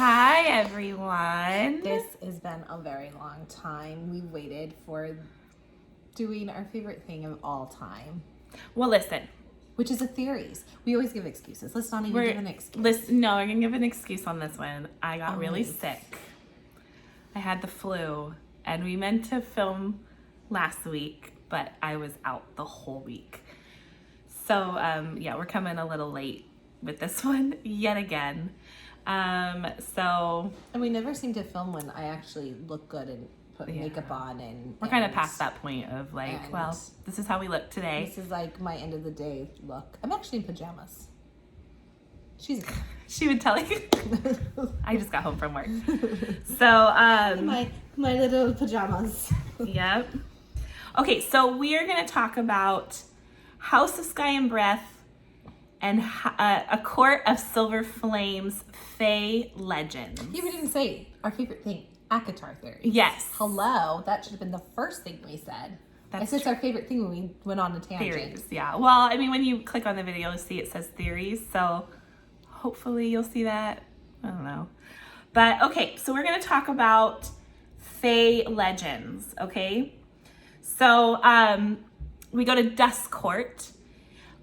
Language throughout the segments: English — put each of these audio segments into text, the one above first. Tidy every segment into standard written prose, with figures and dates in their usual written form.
Hi, everyone. This has been a very long time. We waited for doing our favorite thing of all time, Well, listen. which is a theories. We always give excuses. Let's not even give an excuse. No, I'm going to give an excuse on this one. I got really Alright. sick. I had the flu, and we meant to film last week, but I was out the whole week. So, yeah, we're coming a little late with this one yet again. And we never seem to film when I actually look good and put makeup on. And We're kind of past that point of like, and- well, this is how we look today. This is like my end of the day look. I'm actually in pajamas. She's She would tell you. I just got home from work. So, my little pajamas. Yep. Okay, so we are going to talk about House of Sky and Breath and A Court of Silver Flames Fae Legends. You didn't say our favorite thing, ACOTAR theory. Yes. Hello, that should have been the first thing we said. That's It's our favorite thing when we went on a tangent. Theories, yeah. Well, I mean, when you click on the video, you'll see it says theories, so hopefully you'll see that. I don't know. But, okay, so we're going to talk about Fae Legends, okay? So, we go to Dusk Court.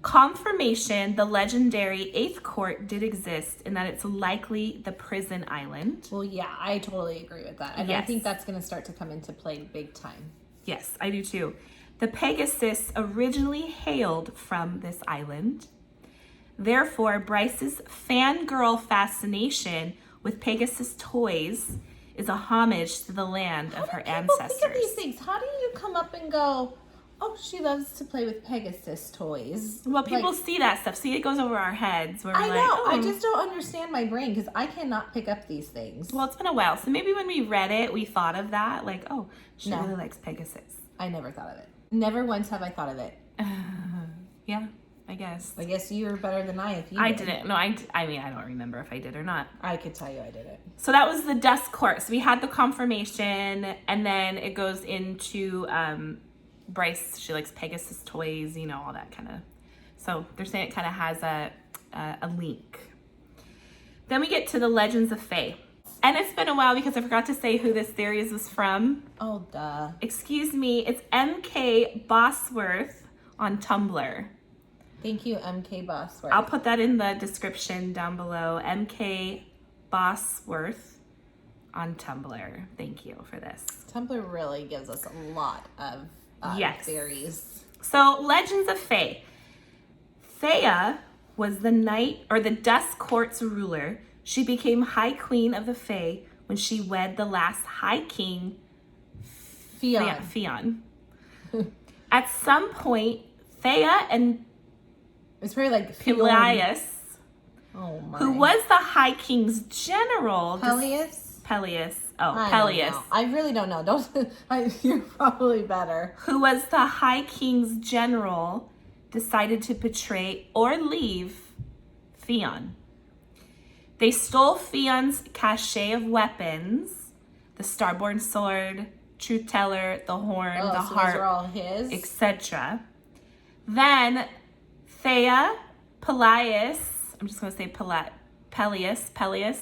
Confirmation, the legendary 8th Court did exist and that it's likely the prison island. Well, yeah, I totally agree with that. And I think that's going to start to come into play big time. Yes, I do too. The Pegasus originally hailed from this island. Therefore, Bryce's fangirl fascination with Pegasus toys is a homage to the land of her ancestors. Think of these things. How do you come up and go, oh, she loves to play with Pegasus toys? Well, people Like, see that stuff. See, it goes over our heads. Where we're I like, know. oh. I just don't understand my brain because I cannot pick up these things. Well, it's been a while. So maybe when we read it, we thought of that. Like, oh, she No. really likes Pegasus. I never thought of it. Never once have I thought of it. Yeah, I guess. I guess you're better than I if you I did. didn't. No, I mean, I don't remember if I did or not. I could tell you I did it. So that was the Dusk Court. So we had the confirmation, and then it goes into Bryce. She likes Pegasus toys, you know, all that kind of. So they're saying it kind of has a link. Then we get to the Legends of Fae. And it's been a while because I forgot to say who this series was from. Oh, duh. Excuse me, it's MKBOSWORTH on Tumblr. Thank you, MKBOSWORTH. I'll put that in the description down below. MKBOSWORTH on Tumblr. Thank you for this. Tumblr really gives us a lot of Yes. theories. So, Legends of Fae. Thea was the night or the Dusk Court's ruler. She became High Queen of the Fae when she wed the last High King, Fionn. At some point, Thea and It's probably like Peleus, Oh my. who was the High King's general, Peleus? Peleus. I Oh, don't Peleus. know. I really don't know. You're probably better. Who was the High King's general, decided to betray or leave Fionn. They stole Fionn's cache of weapons, the Starborn sword, Truth Teller, the horn, the So harp, those are all his. etc. Then Thea, Peleus, I'm just going to say Peleus,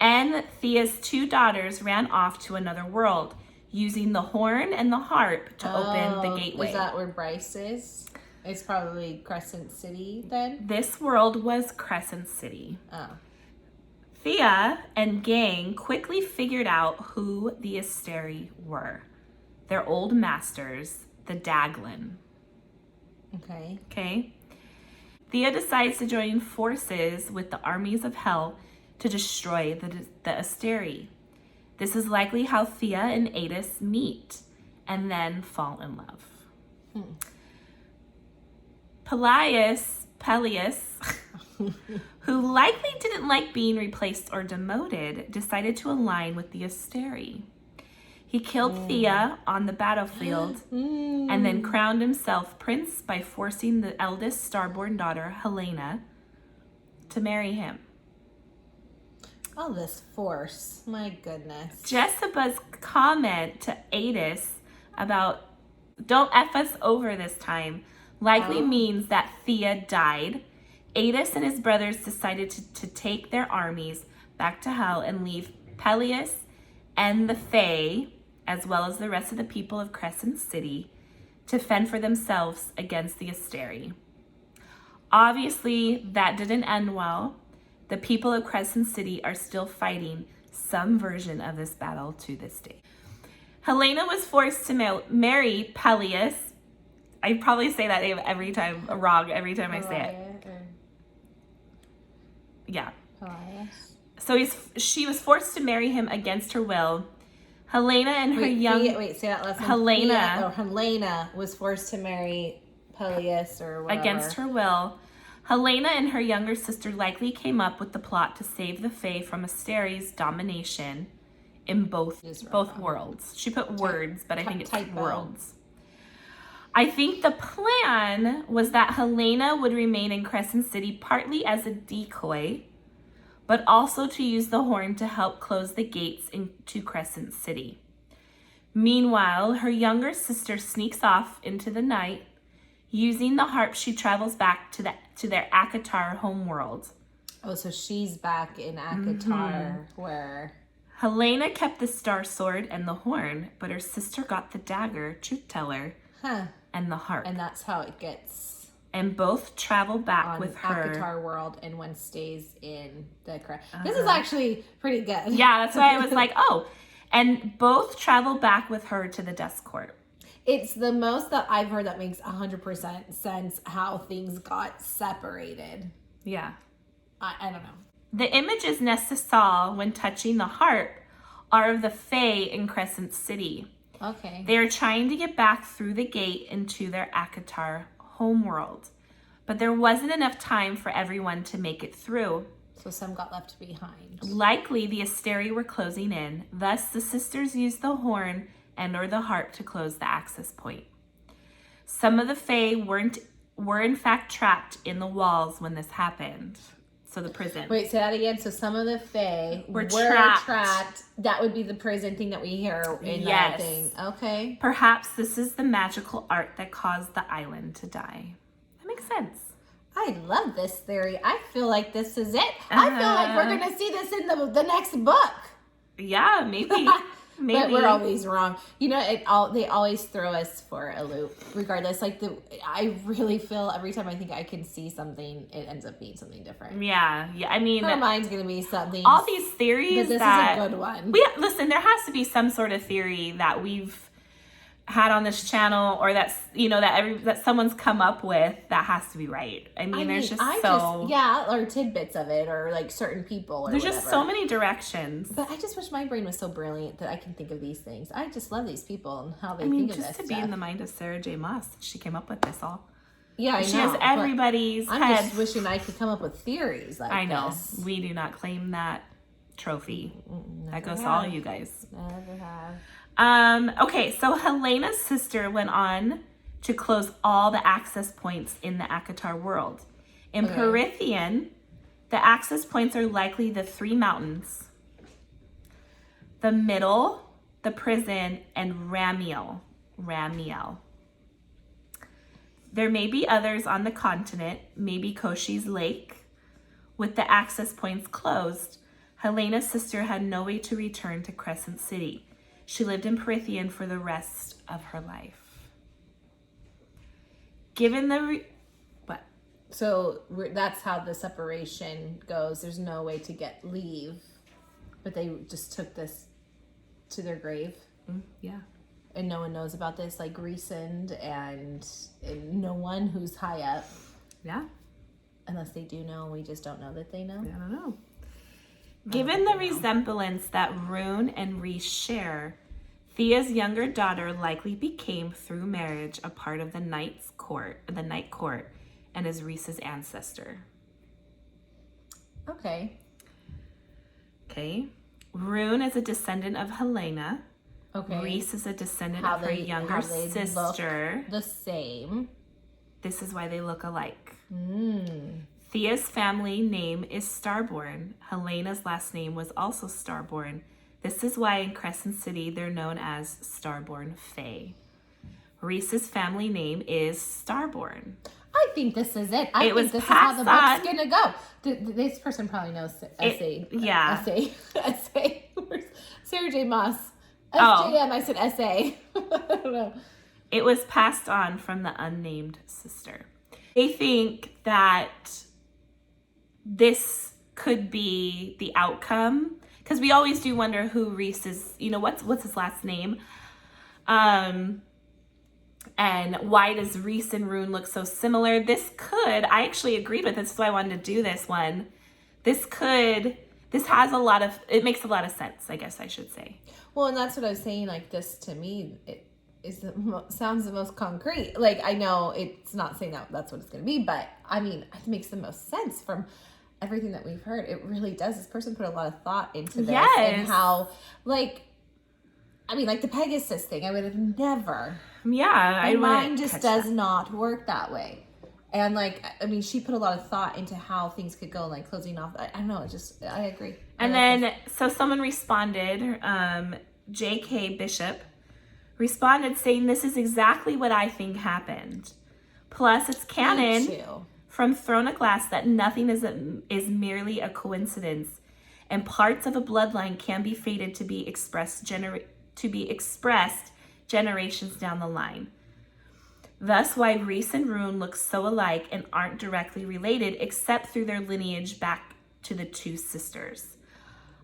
and Thea's 2 daughters ran off to another world, using the horn and the harp to open the gateway. Is that where Bryce is? It's probably Crescent City then? This world was Crescent City. Oh. Thea and gang quickly figured out who the Asteri were. Their old masters, the Daglin. Okay. Okay? Thea decides to join forces with the armies of hell to destroy the Asteri. This is likely how Thea and Adis meet and then fall in love. Peleus, who likely didn't like being replaced or demoted, decided to align with the Asteri. He killed Thea on the battlefield and then crowned himself prince by forcing the eldest Starborn daughter, Helena, to marry him. Oh, this force. My goodness. Jessica's comment to Adis about "don't F us over this time" likely means that Thea died. Adis and his brothers decided to take their armies back to hell and leave Peleus and the Fae, as well as the rest of the people of Crescent City, to fend for themselves against the Asteri. Obviously, that didn't end well. The people of Crescent City are still fighting some version of this battle to this day. Helena was forced to marry Peleus. I probably say that name wrong every time I say it. Yeah. Peleus. So she was forced to marry him against her will. Helena and her say that last Helena. Helena was forced to marry Peleus or whatever. Against her will. Helena and her younger sister likely came up with the plot to save the Fae from Asteri's domination in both worlds. She put words, but I think it's worlds. I think the plan was that Helena would remain in Crescent City partly as a decoy, but also to use the horn to help close the gates into Crescent City. Meanwhile, her younger sister sneaks off into the night. Using the harp, she travels back to their ACOTAR homeworld. Oh, so she's back in ACOTAR where... Helena kept the star sword and the horn, but her sister got the dagger, truth teller, and the harp. And that's how it gets... And both travel back with her. ACOTAR world, and one stays in the... This is actually pretty good. Yeah, that's why I was like, oh. And both travel back with her to the Dust Court. It's the most that I've heard that makes 100% sense how things got separated. Yeah. I don't know. The images Nesta saw when touching the harp are of the Fae in Crescent City. Okay. They are trying to get back through the gate into their ACOTAR homeworld. But there wasn't enough time for everyone to make it through. So some got left behind. Likely the Asteri were closing in. Thus, the sisters used the horn and or the harp to close the access point. Some of the Fae were in fact trapped in the walls when this happened. So the prison. Wait, say that again. So some of the Fae were trapped. That would be the prison thing that we hear in that thing. Okay. Perhaps this is the magical art that caused the island to die. That makes sense. I love this theory. I feel like this is it. I feel like we're going to see this in the next book. Yeah, maybe. Maybe. But we're always wrong. You know, they always throw us for a loop. Regardless, I really feel every time I think I can see something, it ends up being something different. Yeah. I mean, her mind's gonna be something. All these theories, but this is a good one. Listen, there has to be some sort of theory that we've had on this channel, or that's that someone's come up with that has to be right. I mean there's or tidbits of it, or like certain people, or there's whatever. Just so many directions. But I just wish my brain was so brilliant that I can think of these things. I just love these people and how they think of this. Just to be in the mind of Sarah J. Maas, she came up with this all. Yeah, she has everybody's head. I'm just wishing I could come up with theories like this. I know. We do not claim that trophy. That goes to all you guys. Never have. Okay, so Helena's sister went on to close all the access points in the ACOTAR world. In Prythian, the access points are likely the 3 mountains, the middle, the prison, and Ramiel. There may be others on the continent, maybe Koshi's Lake. With the access points closed, Helena's sister had no way to return to Crescent City. She lived in Prythian for the rest of her life. Given the... What? So that's how the separation goes. There's no way to leave. But they just took this to their grave. Yeah. And no one knows about this, like Rhysand and no one who's high up. Yeah. Unless they do know, we just don't know that they know. I don't know. Given the resemblance that Ruhn and Rhys share, Thea's younger daughter likely became, through marriage, a part of the Night Court, and is Rhys's ancestor. Okay. Ruhn is a descendant of Helena. Okay. Rhys is a descendant of her younger sister. Look the same. This is why they look alike. Thea's family name is Starborn. Helena's last name was also Starborn. This is why in Crescent City they're known as Starborn Fae. Rhys's family name is Starborn. I think this is it. I It was think this is how the book's passed gonna go. This person probably knows essay. yeah. Essay. Sarah J. Maas. Oh. SJM, I said essay. I don't know. It was passed on from the unnamed sister. They think that this could be the outcome, because we always do wonder who Rhys is, you know, what's his last name? And why does Rhys and Ruhn look so similar? This could, I actually agreed with this, that's why I wanted to do this one. This has a lot of, it makes a lot of sense, I guess I should say. Well, and that's what I was saying, like, this to me, it is sounds the most concrete. Like, I know it's not saying that that's what it's going to be, but I mean, it makes the most sense from everything that we've heard. It really does. This person put a lot of thought into this and how, like, I mean, like the Pegasus thing, I would have never. Yeah, my mind just does not work that way. And like, I mean, she put a lot of thought into how things could go, like closing off. I don't know. I agree. And then, so someone responded, J.K. Bishop responded saying, this is exactly what I think happened. Plus, it's canon from Throne of Glass that nothing is merely a coincidence, and parts of a bloodline can be fated to be expressed generations down the line. Thus, why Rhys and Ruhn look so alike and aren't directly related except through their lineage back to the two sisters.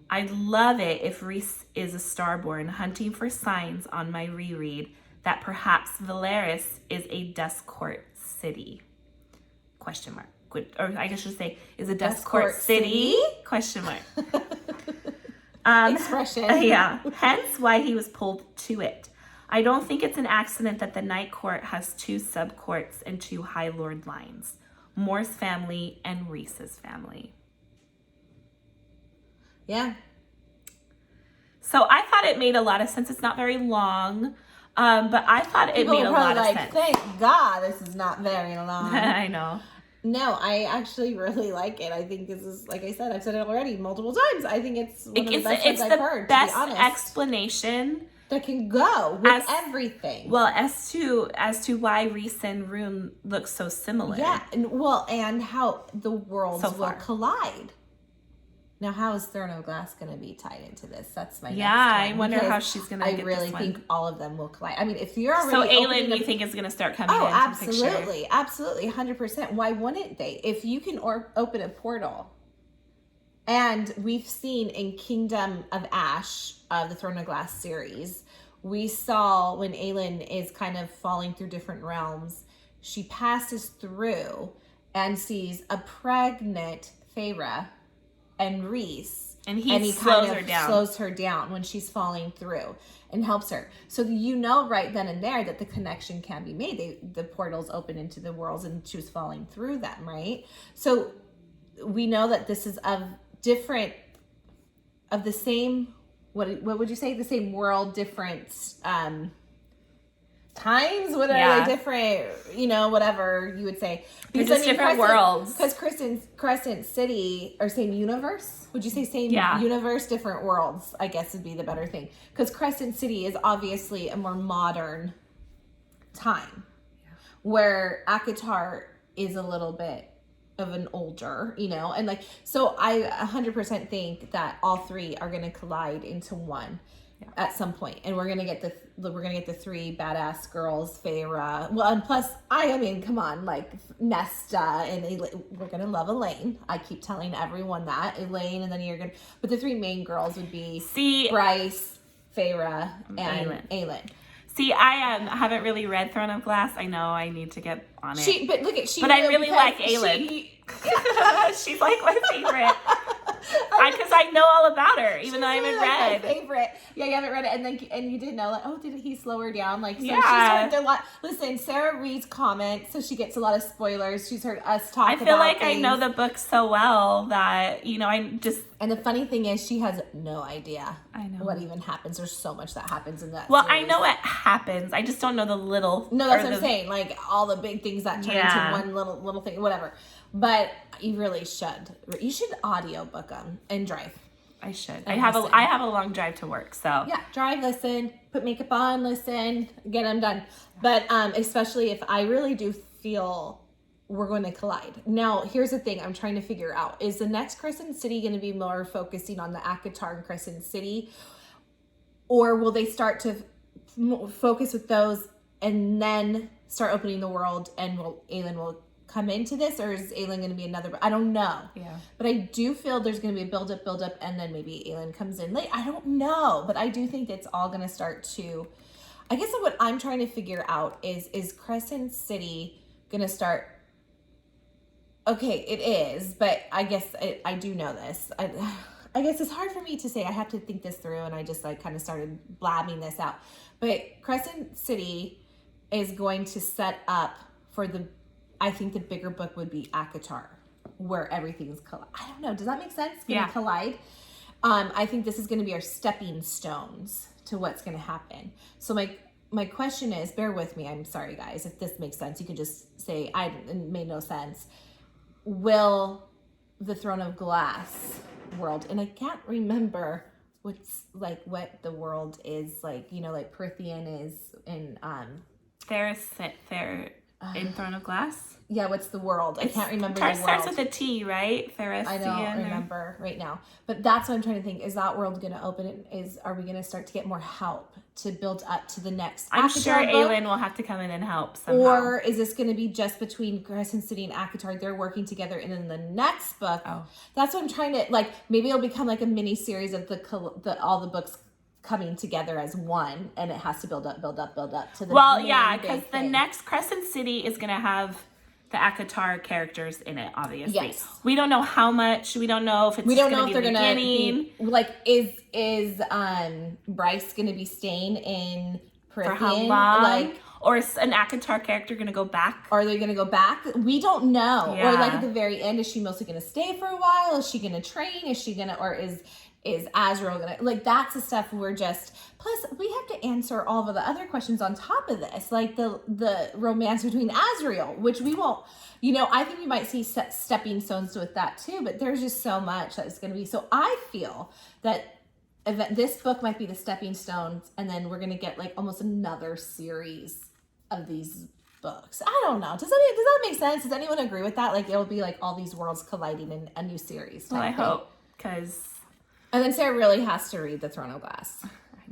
I'd love it if Rhys is a Starborn, hunting for signs on my reread that perhaps Velaris is a Duskcourt city. Question mark. Or I guess I should say, is a Duskcourt city? Question mark. Expression. Yeah. Hence why he was pulled to it. I don't think it's an accident that the Night Court has 2 subcourts and 2 High Lord lines. Moore's family and Rhys's family. Yeah. So I thought it made a lot of sense. It's not very long, but I thought it made a lot of sense. Thank God this is not very long. I know. No, I actually really like it. I think this is, like I said, I've said it already multiple times. I think it's one of the best ones I've heard, best to be honest. explanation that can go with everything. Well, as to why Rhys and Ruhn look so similar. Yeah, and how the worlds will collide. Now, how is Throne of Glass going to be tied into this? That's my next one. I wonder how she's going to get this one. I really think all of them will collide. I mean, if you're already... So Aelin, you think is going to start coming into the picture? Oh, absolutely, 100%. Why wouldn't they? If you can open a portal, and we've seen in Kingdom of Ash, the Throne of Glass series, we saw when Aelin is kind of falling through different realms, she passes through and sees a pregnant Feyre and Rhys, and he slows her down when she's falling through and helps her. So you know right then and there that the connection can be made. The portals open into the worlds and she was falling through them, right? So we know that this is of the same, what would you say? The same world, different times? What are they different, whatever you would say. Because it's different worlds. Because Crescent City, or same universe? Would you say same universe, different worlds? I guess would be the better thing. Because Crescent City is obviously a more modern time. Yeah. Where ACOTAR is a little bit of an older, and like, so I 100% think that all 3 are going to collide into one. Yeah. At some point, and we're gonna get the 3 badass girls, Feyre. Well, and plus, I mean, come on, like Nesta and we're gonna love Elaine. I keep telling everyone that Elaine, and then but the 3 main girls would be Bryce, Feyre, and Aelin. See, I haven't really read Throne of Glass. I know I need to get on it. But I really like Aelin. She's like my favorite. Because I know all about her, even though I haven't read. My favorite. Yeah, you haven't read it, and you did know, like, oh, did he slow her down? Like, so she's heard a lot. Listen, Sarah reads comments, so she gets a lot of spoilers. She's heard us talk about I feel like things. I know the book so well that, I just... And the funny thing is, she has no idea what even happens. There's so much that happens in that series. I know what happens. I just don't know the little... No, that's what I'm saying. Like, all the big things that turn into one little thing, whatever. But you really should. You should audiobook them and drive. I should. I have a long drive to work, so. Yeah, drive, listen, put makeup on, listen, get them done. But especially if I really do feel we're going to collide. Now, here's the thing I'm trying to figure out. Is the next Crescent City going to be more focusing on the ACOTAR and Crescent City? Or will they start to focus with those and then start opening the world, and Aelin will come into this? Or is Aelin going to be another? I don't know. Yeah. But I do feel there's going to be a build up, and then maybe Aelin comes in late. I don't know. But I do think it's all going to start to... I guess what I'm trying to figure out is Crescent City going to start... Okay, it is, but I guess I do know this. I guess it's hard for me to say. I have to think this through, and I just like kind of started blabbing this out. But Crescent City is going to set up for I think the bigger book would be ACOTAR, where everything's I don't know. Does that make sense? Gonna collide. I think this is going to be our stepping stones to what's going to happen. So my question is, bear with me. I'm sorry, guys. If this makes sense, you can just say it made no sense. Will the Throne of Glass world, and I can't remember what's like what the world is like, you know, like Prithian is in in Throne of Glass. Yeah, what's the world? I can't remember the world. Starts with a T, right? Theresian. I don't remember right now. But that's what I'm trying to think. Is that world going to open? Are we going to start to get more help to build up to the next? I'm sure Aelin will have to come in and help somehow. Or is this going to be just between Crescent City and ACOTAR? They're working together, and in the next book, that's what I'm trying to like. Maybe it'll become like a mini series of all the books coming together as one, and it has to build up to the because the next Crescent City is going to have the ACOTAR characters in it, obviously. Yes. We don't know how much. We don't know if it's going to be the beginning. Like, is Bryce going to be staying in Prithian? For how long? Like, or is an ACOTAR character going to go back? Are they going to go back? We don't know. Yeah. Or like at the very end, is she mostly going to stay for a while? Is she going to train? Is she going to, or is Azrael gonna, like, that's the stuff plus we have to answer all of the other questions on top of this, like the romance between Azrael, which we won't, you know, I think we might see stepping stones with that too, but there's just so much that's going to be, so I feel that this book might be the stepping stones, and then we're going to get like almost another series of these books. I don't know. Does that make sense? Does anyone agree with that? Like, it'll be like all these worlds colliding in a new series. Well, I hope, because... And then Sarah really has to read The Throne of Glass. I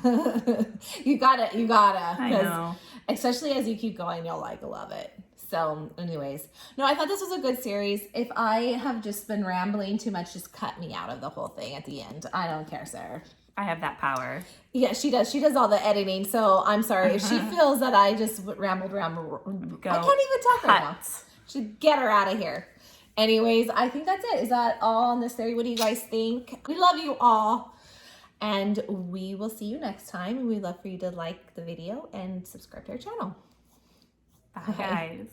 know. You gotta. I know. Especially as you keep going, you'll love it. So anyways, no, I thought this was a good series. If I have just been rambling too much, just cut me out of the whole thing at the end. I don't care, Sarah. I have that power. Yeah, she does. She does all the editing. So I'm sorry. If she feels that I just rambled. I can't even talk right now. Should get her out of here. Anyways, I think that's it. Is that all on this theory? What do you guys think? We love you all. And we will see you next time. And we'd love for you to like the video and subscribe to our channel. Bye, guys.